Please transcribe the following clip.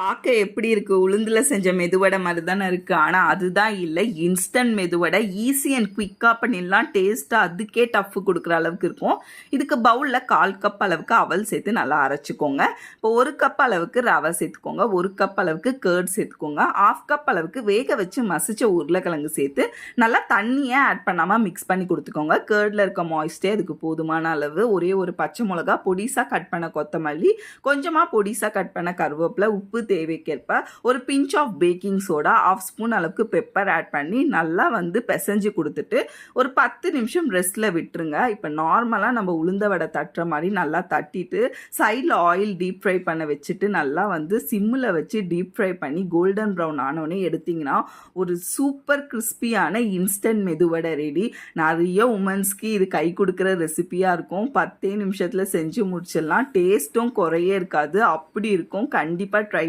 பார்க்க எப்படி இருக்கு? உளுந்துல செஞ்ச மெதுவடை மாதிரி தானே இருக்கு. ஆனா அதுதான் இல்லை, இன்ஸ்டன்ட் மெதுவடை. ஈஸி அண்ட் குயிக்காக பண்ணிடலாம். டேஸ்ட்டாக அதுக்கே டஃப் கொடுக்குற அளவுக்கு இருக்கும். இதுக்கு பவுலில் 1/4 கப் அளவுக்கு அவல் சேர்த்து நல்லா அரைச்சிக்கோங்க. இப்போ 1 கப் அளவுக்கு ரவை சேர்த்துக்கோங்க. 1 கப் அளவுக்கு கேர்ட் சேர்த்துக்கோங்க. 1/2 கப் அளவுக்கு வேக வச்சு மசிச்ச உருளைக்கிழங்கு சேர்த்து நல்லா தண்ணியை ஆட் பண்ணாமல் மிக்ஸ் பண்ணி கொடுத்துக்கோங்க. கேர்டில் இருக்க மாய்ஸ்டே அதுக்கு போதுமான அளவு. ஒரே ஒரு பச்சை மிளகா, பொடிசாக கட் பண்ண கொத்தமல்லி, கொஞ்சமாக பொடிசாக கட் பண்ண கருவேப்பிலை, உப்பு தேவைக்கேற்ப, ஒரு pinch of baking soda, 1/2 spoon அளவுக்கு பெப்பர் ஆட் பண்ணி நல்லா பிசைஞ்சு கொடுத்துட்டு ஒரு 10 நிமிஷம் ரெஸ்ட்ல விட்டுருங்க. இப்போ நார்மலாக நம்ம உளுந்த வடை தட்டுற மாதிரி நல்லா தட்டிட்டு சைடில் ஆயில் டீப் ஃப்ரை பண்ண வச்சுட்டு நல்லா சிம்மில் வச்சு டீப் ஃப்ரை பண்ணி கோல்டன் ப்ரௌன் ஆனோடனே எடுத்திங்கன்னா ஒரு சூப்பர் கிறிஸ்பியான இன்ஸ்டன்ட் மெதுவடை ரெடி. நிறைய உமன்ஸ்க்கு இது கை கொடுக்குற ரெசிபியாக இருக்கும். 10 நிமிஷத்தில் செஞ்சு முடிச்சிடலாம். டேஸ்ட்டும் குறையே இருக்காது. அப்படி இருக்கும். கண்டிப்பாக ட்ரை